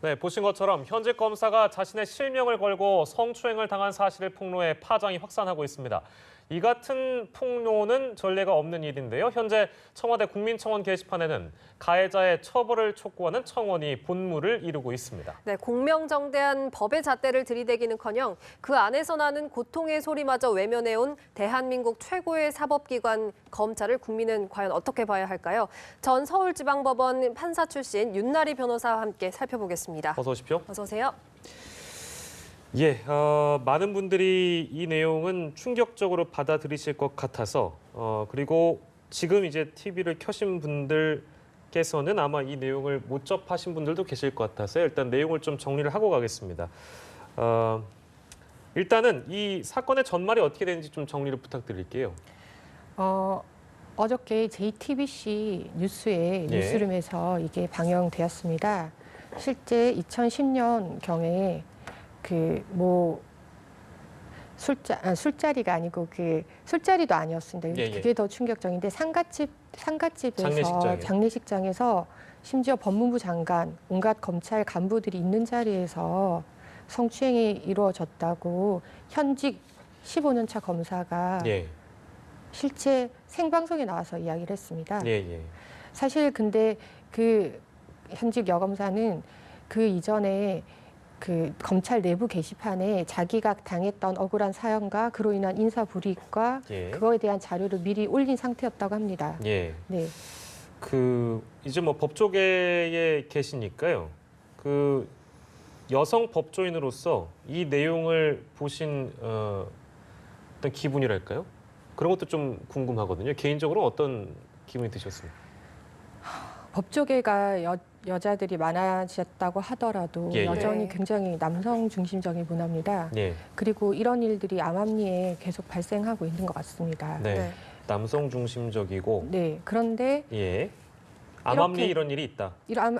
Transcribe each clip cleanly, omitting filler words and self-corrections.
네, 보신 것처럼 현직 검사가 자신의 실명을 걸고 성추행을 당한 사실을 폭로해 파장이 확산하고 있습니다. 이 같은 폭로는 전례가 없는 일인데요. 현재 청와대 국민청원 게시판에는 가해자의 처벌을 촉구하는 청원이 본무를 이루고 있습니다. 네, 공명정대한 법의 잣대를 들이대기는커녕 그 안에서 나는 고통의 소리마저 외면해온 대한민국 최고의 사법기관 검찰을 국민은 과연 어떻게 봐야 할까요? 전 서울지방법원 판사 출신 윤나리 변호사와 함께 살펴보겠습니다. 어서 오십시오. 어서 오세요. 예, 많은 분들이 이 내용은 충격적으로 받아들이실 것 같아서 그리고 지금 이제 TV를 켜신 분들께서는 아마 이 내용을 못 접하신 분들도 계실 것 같아서 일단 내용을 좀 정리를 하고 가겠습니다. 일단은 이 사건의 전말이 어떻게 되는지 좀 정리를 부탁드릴게요. 어저께 JTBC 뉴스에 예. 뉴스룸에서 이게 방영되었습니다. 실제 2010년경에 술자리가 아니고 술자리도 아니었습니다. 예. 그게 더 충격적인데 상가집에서 장례식장에. 심지어 법무부 장관, 온갖 검찰 간부들이 있는 자리에서 성추행이 이루어졌다고 현직 15년 차 검사가 예. 실제 생방송에 나와서 이야기를 했습니다. 예. 사실 근데 그 현직 여검사는 그 이전에 그 검찰 내부 게시판에 자기가 당했던 억울한 사연과 그로 인한 인사 불이익과 예. 그거에 대한 자료를 미리 올린 상태였다고 합니다. 예. 네. 이제 뭐 법조계에 계시니까요. 그 여성 법조인으로서 이 내용을 보신 어떤 기분이랄까요? 그런 것도 좀 궁금하거든요. 개인적으로 어떤 기분이 드셨습니까? 법조계가 여자들이 많아졌다고 하더라도 예. 여전히 네. 굉장히 남성 중심적인 문화입니다. 예. 그리고 이런 일들이 암암리에 계속 발생하고 있는 것 같습니다. 네. 남성 중심적이고 네. 그런데 예. 암암리에 이렇게- 이런 일이 있다.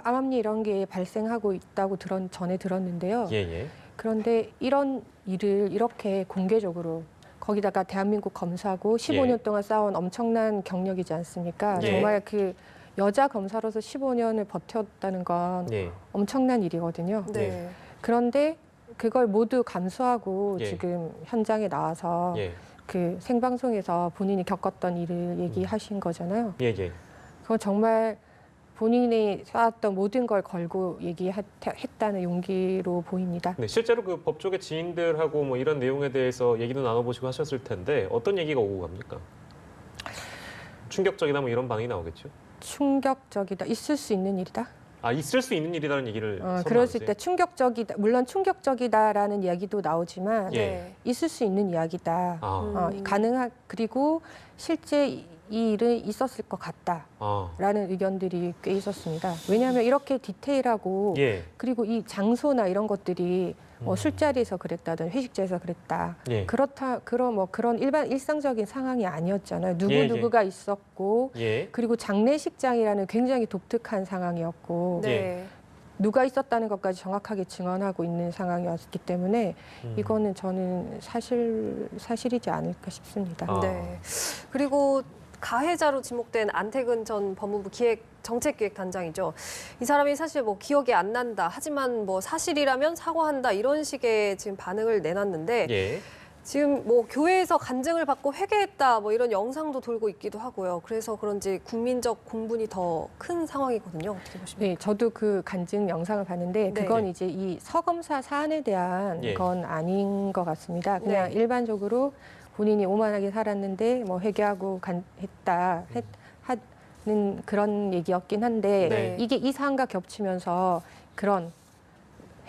암암리 이런 게 발생하고 있다고 전에 들었는데요. 예. 그런데 이런 일을 이렇게 공개적으로 거기다가 대한민국 검사고 15년 동안 쌓아온 엄청난 경력이지 않습니까? 예. 정말 그 여자 검사로서 15년을 버텼다는 건 예. 엄청난 일이거든요. 네. 그런데 그걸 모두 감수하고 예. 지금 현장에 나와서 예. 그 생방송에서 본인이 겪었던 일을 얘기하신 거잖아요. 예. 그건 정말 본인이 쌓았던 모든 걸 걸고 얘기했다는 용기로 보입니다. 네, 실제로 그 법조계 지인들하고 뭐 이런 내용에 대해서 얘기도 나눠보시고 하셨을 텐데 어떤 얘기가 오고 갑니까? 충격적이다 뭐 이런 반응이 나오겠죠? 충격적이다. 있을 수 있는 일이다. 아, 있을 수 있는 일이라는 얘기를 그랬을 선호하지? 때 충격적이다. 물론 충격적이다라는 이야기도 나오지만 예. 있을 수 있는 이야기다. 아, 그리고 실제 이 일은 있었을 것 같다라는 의견들이 꽤 있었습니다. 왜냐하면 이렇게 디테일하고 예. 그리고 이 장소나 이런 것들이 뭐 술자리에서 그랬다든 회식자에서 그랬다. 예. 그런 일반 일상적인 상황이 아니었잖아요. 예. 누구가 있었고 예. 그리고 장례식장이라는 굉장히 독특한 상황이었고 네. 누가 있었다는 것까지 정확하게 증언하고 있는 상황이었기 때문에 이거는 저는 사실이지 않을까 싶습니다. 아. 네. 그리고 가해자로 지목된 안태근 전 법무부 정책기획단장이죠. 이 사람이 사실 뭐 기억이 안 난다. 하지만 뭐 사실이라면 사과한다. 이런 식의 지금 반응을 내놨는데 예. 지금 뭐 교회에서 간증을 받고 회개했다. 뭐 이런 영상도 돌고 있기도 하고요. 그래서 그런지 국민적 공분이 더 큰 상황이거든요. 어떻게 보십니까? 네, 저도 그 간증 영상을 봤는데 네. 그건 이제 이 서검사 사안에 대한 예. 건 아닌 것 같습니다. 그냥 네. 일반적으로 본인이 오만하게 살았는데 뭐 회개하고 하는 그런 얘기였긴 한데 네. 이게 이 사안과 겹치면서 그런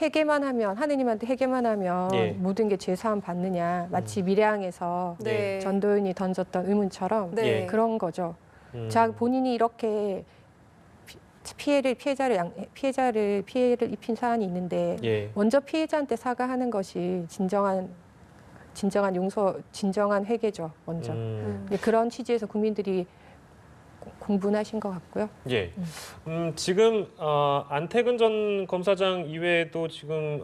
회개만 하면 하느님한테 회개만 하면 예. 모든 게 죄사함 받느냐 마치 미래항에서 네. 전도연이 던졌던 의문처럼 네. 예. 그런 거죠. 자 본인이 이렇게 피해를 입힌 사안이 있는데 예. 먼저 피해자한테 사과하는 것이 진정한 회개죠. 먼저. 근데 그런 취지에서 국민들이 공분하신 것 같고요. 예. 지금 안태근 전 검사장 이외에도 지금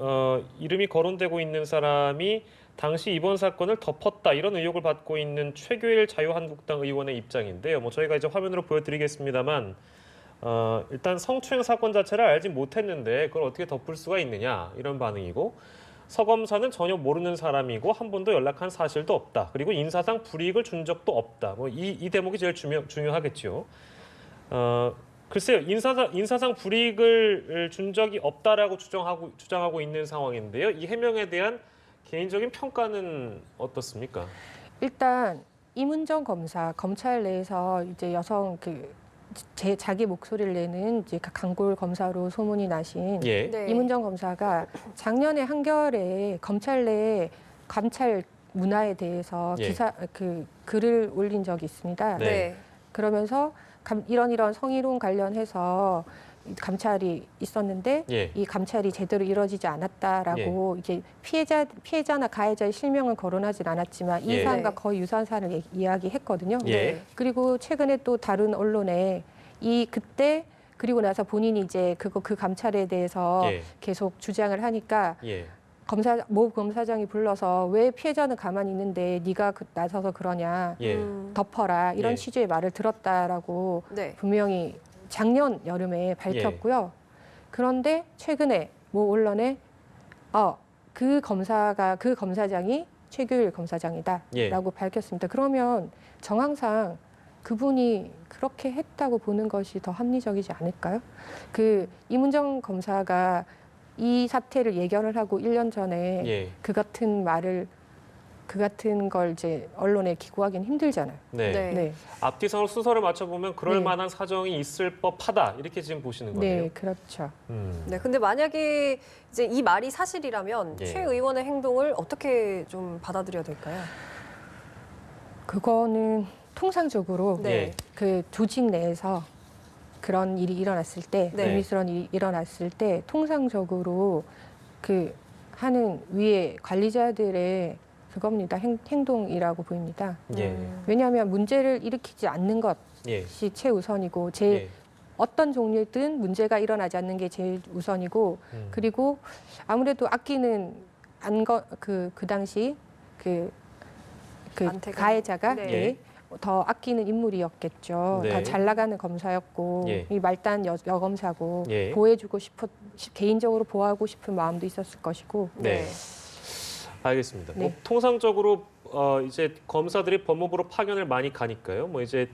이름이 거론되고 있는 사람이 당시 이번 사건을 덮었다 이런 의혹을 받고 있는 최규일 자유한국당 의원의 입장인데요. 뭐 저희가 이제 화면으로 보여드리겠습니다만 일단 성추행 사건 자체를 알지 못했는데 그걸 어떻게 덮을 수가 있느냐 이런 반응이고 서 검사는 전혀 모르는 사람이고 한 번도 연락한 사실도 없다. 그리고 인사상 불이익을 준 적도 없다. 뭐 이 대목이 제일 중요하겠죠. 글쎄요, 인사상 불이익을 준 적이 없다라고 주장하고 있는 상황인데요. 이 해명에 대한 개인적인 평가는 어떻습니까? 일단 이문정 검사 검찰 내에서 이제 여성 자기 목소리를 내는 이제 강골 검사로 소문이 나신 예, 네. 이문정 검사가 작년에 한겨레 검찰 내 감찰 문화에 대해서 예. 글을 올린 적이 있습니다. 네. 네. 그러면서 이런 성희롱 관련해서 감찰이 있었는데 예, 이 감찰이 제대로 이루어지지 않았다라고 이게 피해자나 가해자의 실명은 거론하진 않았지만 이 예. 사안과 네. 거의 유사한 사안을 이야기했거든요. 예. 그리고 최근에 또 다른 언론에 그때 그리고 나서 본인이 이제 그 감찰에 대해서 예. 계속 주장을 하니까 예, 모 검사장이 불러서 왜 피해자는 가만히 있는데 네가 나서서 그러냐 예, 덮어라 이런 예. 취지의 말을 들었다라고 네. 분명히 작년 여름에 밝혔고요. 그런데 최근에 모 언론에 그 검사장이 최규일 검사장이다라고 예. 밝혔습니다. 그러면 정황상 그분이 그렇게 했다고 보는 것이 더 합리적이지 않을까요? 이문정 검사가 이 사태를 예견을 하고 1년 전에 예. 그 같은 걸 이제 언론에 기고하기는 힘들잖아요. 네. 네. 네, 앞뒤성을 순서를 맞춰보면 그럴 네. 만한 사정이 있을 법하다 이렇게 지금 보시는 거네요. 네, 그렇죠. 네, 근데 만약에 이제 이 말이 사실이라면 예. 최 의원의 행동을 어떻게 좀 받아들여야 될까요? 그거는 통상적으로 네. 그 조직 내에서 그런 일이 일어났을 때, 네. 불미스러운 일이 일어났을 때 통상적으로 하는 위에 관리자들의 그겁니다. 행동이라고 보입니다. 예, 왜냐하면 문제를 일으키지 않는 것이 예, 최우선이고 예. 어떤 종류든 문제가 일어나지 않는 게 제일 우선이고 그리고 아무래도 아끼는 그 당시 안태근. 가해자가 네. 예. 더 아끼는 인물이었겠죠. 네. 더 잘 나가는 검사였고 예. 이 말단 여검사고 예. 개인적으로 보호하고 싶은 마음도 있었을 것이고 네. 알겠습니다. 네. 뭐 통상적으로 이제 검사들이 법무부로 파견을 많이 가니까요. 뭐 이제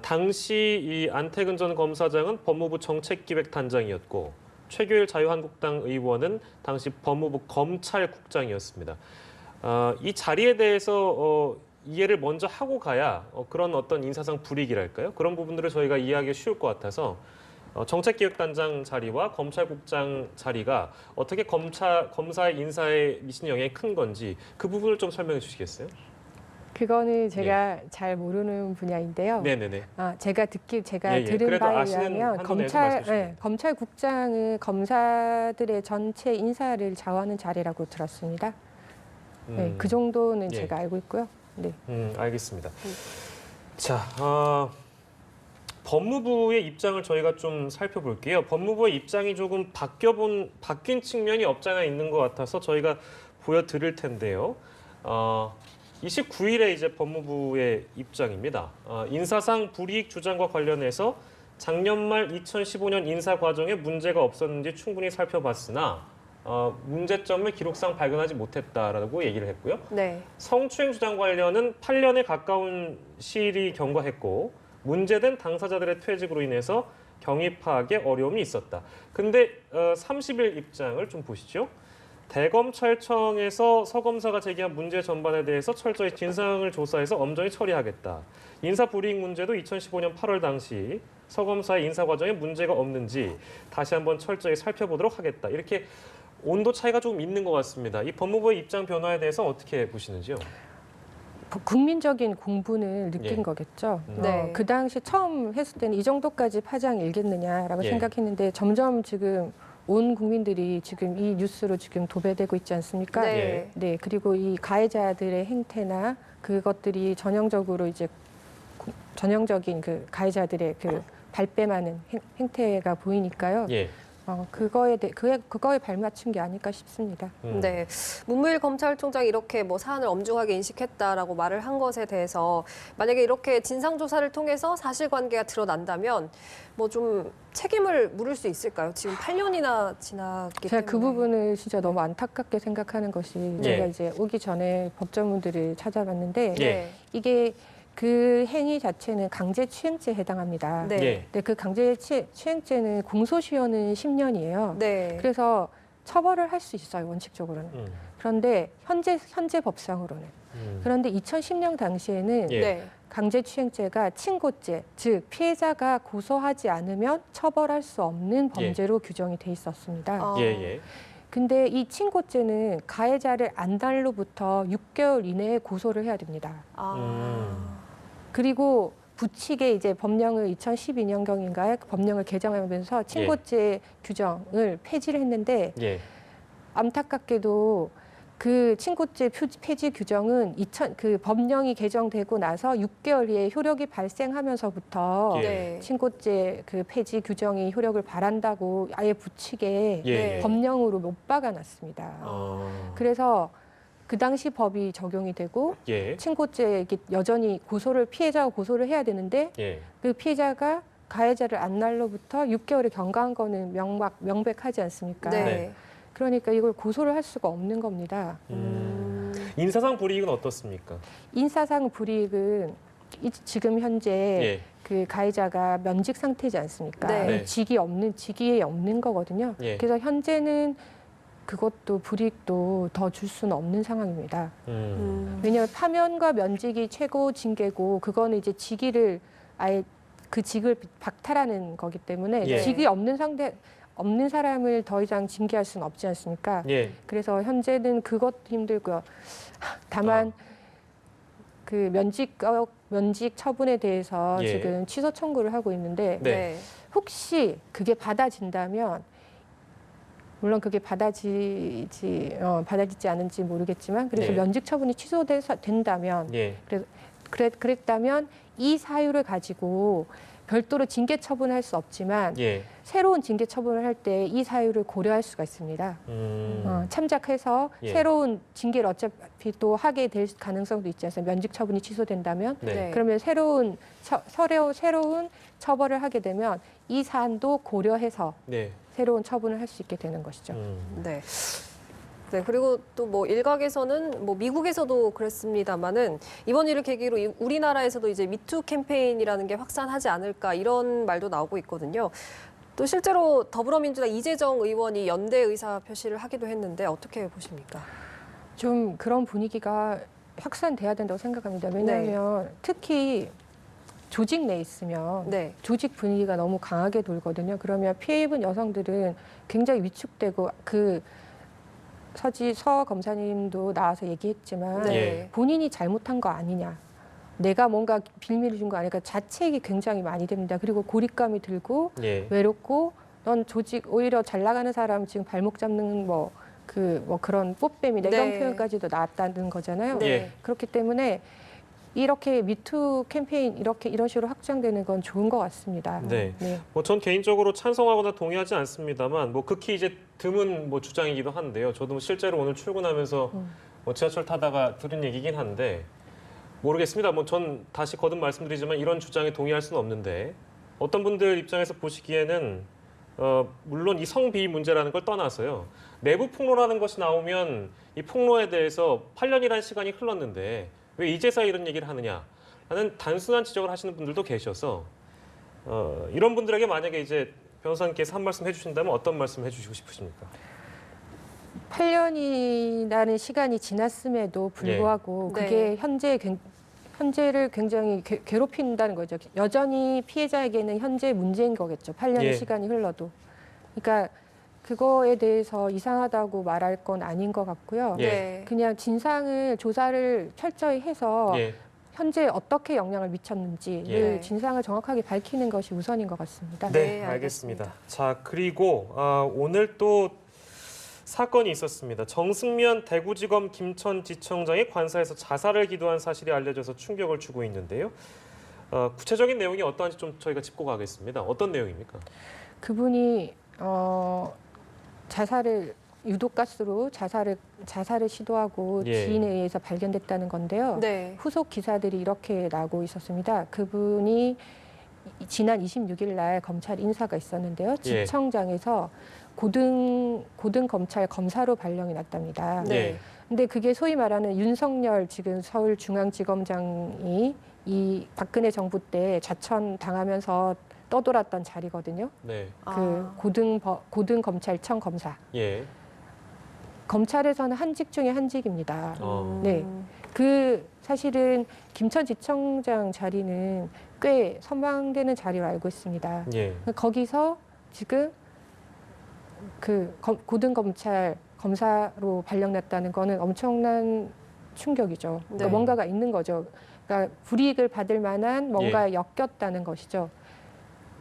당시 이 안태근 전 검사장은 법무부 정책기획단장이었고 최규일 자유한국당 의원은 당시 법무부 검찰국장이었습니다. 이 자리에 대해서 이해를 먼저 하고 가야 그런 어떤 인사상 불이익이랄까요? 그런 부분들을 저희가 이해하기 쉬울 것 같아서 정책기획단장 자리와 검찰국장 자리가 어떻게 검사의 인사에 미치는 영향이 큰 건지 그 부분을 좀 설명해 주시겠어요? 그거는 제가 잘 모르는 분야인데요. 네네네. 제가 예, 예. 들은 그래도 바에 아시는 의하면 한도 내에서 말씀해 주시면 검찰국장은 검사들의 전체 인사를 좌우하는 자리라고 들었습니다. 네, 그 정도는 예. 제가 알고 있고요. 네. 알겠습니다. 자, 법무부의 입장을 저희가 좀 살펴볼게요. 법무부의 입장이 조금 바뀐 측면이 없지 않아 있는 것 같아서 저희가 보여드릴 텐데요. 29일에 이제 법무부의 입장입니다. 인사상 불이익 주장과 관련해서 작년 말 2015년 인사 과정에 문제가 없었는지 충분히 살펴봤으나 문제점을 기록상 발견하지 못했다라고 얘기를 했고요. 네. 성추행 주장 관련은 8년에 가까운 시일이 경과했고 문제된 당사자들의 퇴직으로 인해서 경위 파악에 어려움이 있었다. 근데 30일 입장을 좀 보시죠. 대검찰청에서 서 검사가 제기한 문제 전반에 대해서 철저히 진상을 조사해서 엄정히 처리하겠다. 인사불이익 문제도 2015년 8월 당시 서 검사의 인사 과정에 문제가 없는지 다시 한번 철저히 살펴보도록 하겠다. 이렇게 온도 차이가 조금 있는 것 같습니다. 이 법무부의 입장 변화에 대해서 어떻게 보시는지요? 국민적인 공분을 느낀 예. 거겠죠. 네. 그 당시 처음 했을 때는 이 정도까지 파장이 일겠느냐라고 예. 생각했는데 점점 지금 온 국민들이 지금 이 뉴스로 지금 도배되고 있지 않습니까? 네. 네, 그리고 이 가해자들의 행태나 그것들이 전형적인 그 가해자들의 그 발뺌하는 행태가 보이니까요. 예. 그거에 발맞춘 게 아닐까 싶습니다. 네, 문무일 검찰총장이 이렇게 뭐 사안을 엄중하게 인식했다라고 말을 한 것에 대해서 만약에 이렇게 진상조사를 통해서 사실관계가 드러난다면 뭐 좀 책임을 물을 수 있을까요? 지금 8년이나 지났기 제가 때문에. 그 부분을 진짜 너무 안타깝게 생각하는 것이 제가 이제 오기 전에 법조문들을 찾아봤는데 네. 이게 그 행위 자체는 강제추행죄에 해당합니다. 네. 예. 근데 그 강제추행죄는 공소시효는 10년이에요. 네. 그래서 처벌을 할 수 있어요, 원칙적으로는. 그런데 현재 법상으로는. 그런데 2010년 당시에는 예. 네. 강제추행죄가 친고죄, 즉 피해자가 고소하지 않으면 처벌할 수 없는 범죄로 규정이 돼 있었습니다. 예, 예. 근데 이 친고죄는 가해자를 안달로부터 6개월 이내에 고소를 해야 됩니다. 그리고 부칙에 이제 법령을 2012년경인가에 법령을 개정하면서 친고죄 규정을 폐지를 했는데 예. 안타깝게도 그 친고죄 폐지 규정은 그 법령이 개정되고 나서 6개월 이에 효력이 발생하면서부터 예. 네. 친고죄 그 폐지 규정이 효력을 발한다고 아예 부칙에 예. 법령으로 못 박아놨습니다. 그래서 그 당시 법이 적용이 되고 예. 친고죄 여전히 피해자가 고소를 해야 되는데 예. 그 피해자가 가해자를 안 날로부터 6개월을 경과한 거는 명백하지 않습니까? 네. 그러니까 이걸 고소를 할 수가 없는 겁니다. 인사상 불이익은 어떻습니까? 인사상 불이익은 지금 현재 예. 그 가해자가 면직 상태지 않습니까? 네. 직위에 없는 거거든요. 예. 그래서 현재는 그것도 불이익도 더 줄 수는 없는 상황입니다. 왜냐하면 파면과 면직이 최고 징계고 그거는 이제 직위를 아예 그 직을 박탈하는 거기 때문에 예. 직위 없는 사람을 더 이상 징계할 수는 없지 않습니까? 예. 그래서 현재는 그것도 힘들고요. 다만 그 면직 처분에 대해서 예. 지금 취소 청구를 하고 있는데 네. 혹시 그게 받아진다면 물론 그게 받아지지 않은지 모르겠지만 그래서 네. 면직 처분이 취소된다면 예. 그랬다면 이 사유를 가지고 별도로 징계 처분할 수 없지만 예. 새로운 징계 처분을 할 때 이 사유를 고려할 수가 있습니다. 참작해서 예. 새로운 징계를 어차피 또 하게 될 가능성도 있지 않습니까? 면직 처분이 취소된다면 네. 네. 그러면 새로운 처벌을 하게 되면 이 사안도 고려해서 네. 새로운 처분을 할 수 있게 되는 것이죠. 네. 네, 그리고 또 뭐 일각에서는 뭐 미국에서도 그랬습니다만은 이번 일을 계기로 우리나라에서도 이제 미투 캠페인이라는 게 확산하지 않을까 이런 말도 나오고 있거든요. 또 실제로 더불어민주당 이재정 의원이 연대 의사 표시를 하기도 했는데 어떻게 보십니까? 좀 그런 분위기가 확산돼야 된다고 생각합니다. 왜냐하면 특히 조직 내에 있으면 네. 조직 분위기가 너무 강하게 돌거든요. 그러면 피해 입은 여성들은 굉장히 위축되고 서 검사님도 나와서 얘기했지만 네. 본인이 잘못한 거 아니냐. 내가 뭔가 빌미를 준 거 아니까 자책이 굉장히 많이 됩니다. 그리고 고립감이 들고 예. 외롭고 넌 조직 오히려 잘 나가는 사람 지금 발목 잡는 그런 뽀빼미나 이런 네. 표현까지도 나왔다는 거잖아요. 네. 예. 그렇기 때문에 이렇게 미투 캠페인 이런 식으로 확장되는 건 좋은 것 같습니다. 네. 뭐 전 개인적으로 찬성하거나 동의하지 않습니다만 뭐 극히 이제 드문 뭐 주장이기도 한데요. 저도 실제로 오늘 출근하면서 뭐 지하철 타다가 들은 얘기긴 한데 모르겠습니다. 뭐 전 다시 거듭 말씀드리지만 이런 주장에 동의할 수는 없는데 어떤 분들 입장에서 보시기에는 물론 이 성비위 문제라는 걸 떠나서요. 내부 폭로라는 것이 나오면 이 폭로에 대해서 8년이라는 시간이 흘렀는데 왜 이제서 이런 얘기를 하느냐라는 단순한 지적을 하시는 분들도 계셔서 이런 분들에게 만약에 이제 변호사님께서 한 말씀 해주신다면 어떤 말씀 해주시고 싶으십니까? 8년이라는 시간이 지났음에도 불구하고 네. 그게 현재를 굉장히 괴롭힌다는 거죠. 여전히 피해자에게는 현재 문제인 거겠죠. 8년의 예. 시간이 흘러도. 그러니까 그거에 대해서 이상하다고 말할 건 아닌 것 같고요. 예. 네. 그냥 조사를 철저히 해서 예. 현재 어떻게 영향을 미쳤는지를 예. 진상을 정확하게 밝히는 것이 우선인 것 같습니다. 네, 네, 알겠습니다. 알겠습니다. 자, 그리고 오늘 또 사건이 있었습니다. 정승면 대구지검 김천지청장이 관사에서 자살을 기도한 사실이 알려져서 충격을 주고 있는데요. 구체적인 내용이 어떠한지 좀 저희가 짚고 가겠습니다. 어떤 내용입니까? 그분이 자살을 유독가스로 자살을 시도하고 예. 지인에 의해서 발견됐다는 건데요. 네. 후속 기사들이 이렇게 나오고 있었습니다. 그분이 지난 26일 날 검찰 인사가 있었는데요. 예. 지청장에서 고등 검찰 검사로 발령이 났답니다. 네. 예. 근데 그게 소위 말하는 윤석열 지금 서울중앙지검장이 이 박근혜 정부 때 좌천 당하면서 떠돌았던 자리거든요. 네. 그 고등 검찰청 검사. 예. 검찰에서는 한직 중에 한직입니다. 어. 네. 그 사실은 김천지청장 자리는 꽤 선망되는 자리로 알고 있습니다. 예. 거기서 지금 고등 검찰 검사로 발령났다는 거는 엄청난 충격이죠. 그러니까 네. 뭔가가 있는 거죠. 그러니까 불이익을 받을 만한 뭔가에 엮였다는 것이죠.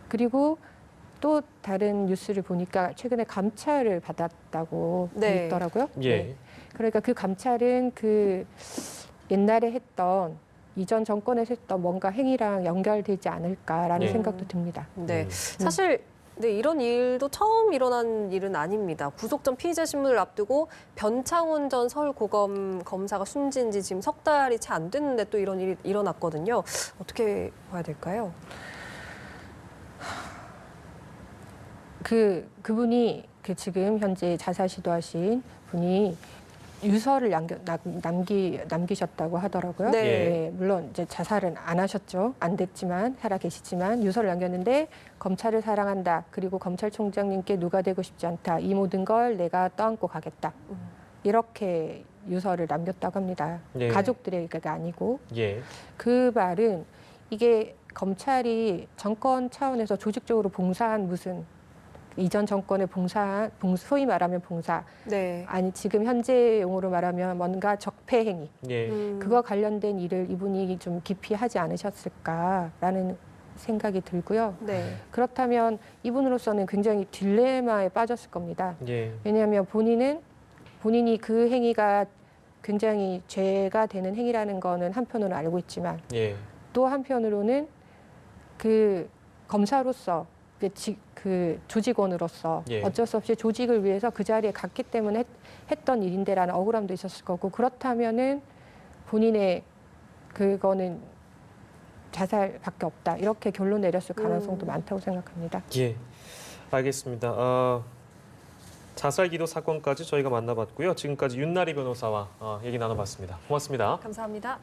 그리고 또 다른 뉴스를 보니까 최근에 감찰을 받았다고 네. 있더라고요. 예. 그러니까 그 감찰은 그 옛날에 했던 이전 정권에서 했던 뭔가 행위랑 연결되지 않을까라는 예. 생각도 듭니다. 네. 사실 네, 이런 일도 처음 일어난 일은 아닙니다. 구속 전 피의자 신문을 앞두고 변창훈 전 서울고검 검사가 숨진 지 지금 석 달이 채 안 됐는데 또 이런 일이 일어났거든요. 어떻게 봐야 될까요? 그분이 지금 현재 자살 시도하신 분이 유서를 남기셨다고 하더라고요. 네. 물론 이제 자살은 안 하셨죠. 안 됐지만 살아 계시지만 유서를 남겼는데 검찰을 사랑한다. 그리고 검찰총장님께 누가 되고 싶지 않다. 이 모든 걸 내가 떠안고 가겠다. 이렇게 유서를 남겼다고 합니다. 네. 가족들에게가 아니고 예. 그 말은 이게 검찰이 정권 차원에서 조직적으로 봉사한 무슨 이전 정권의 소위 말하면 봉사, 네. 아니 지금 현재 용어로 말하면 뭔가 적폐 행위, 예. 그거 관련된 일을 이분이 좀 깊이 하지 않으셨을까라는 생각이 들고요. 네. 그렇다면 이분으로서는 굉장히 딜레마에 빠졌을 겁니다. 예. 왜냐하면 본인이 그 행위가 굉장히 죄가 되는 행위라는 거는 한편으로는 알고 있지만 예. 또 한편으로는 그 검사로서 그 조직원으로서 예. 어쩔 수 없이 조직을 위해서 그 자리에 갔기 때문에 했던 일인데라는 억울함도 있었을 거고 그렇다면은 본인의 그거는 자살밖에 없다 이렇게 결론 내렸을 가능성도 많다고 생각합니다. 예. 알겠습니다. 자살 기도 사건까지 저희가 만나봤고요. 지금까지 윤나리 변호사와 얘기 나눠봤습니다. 고맙습니다. 감사합니다.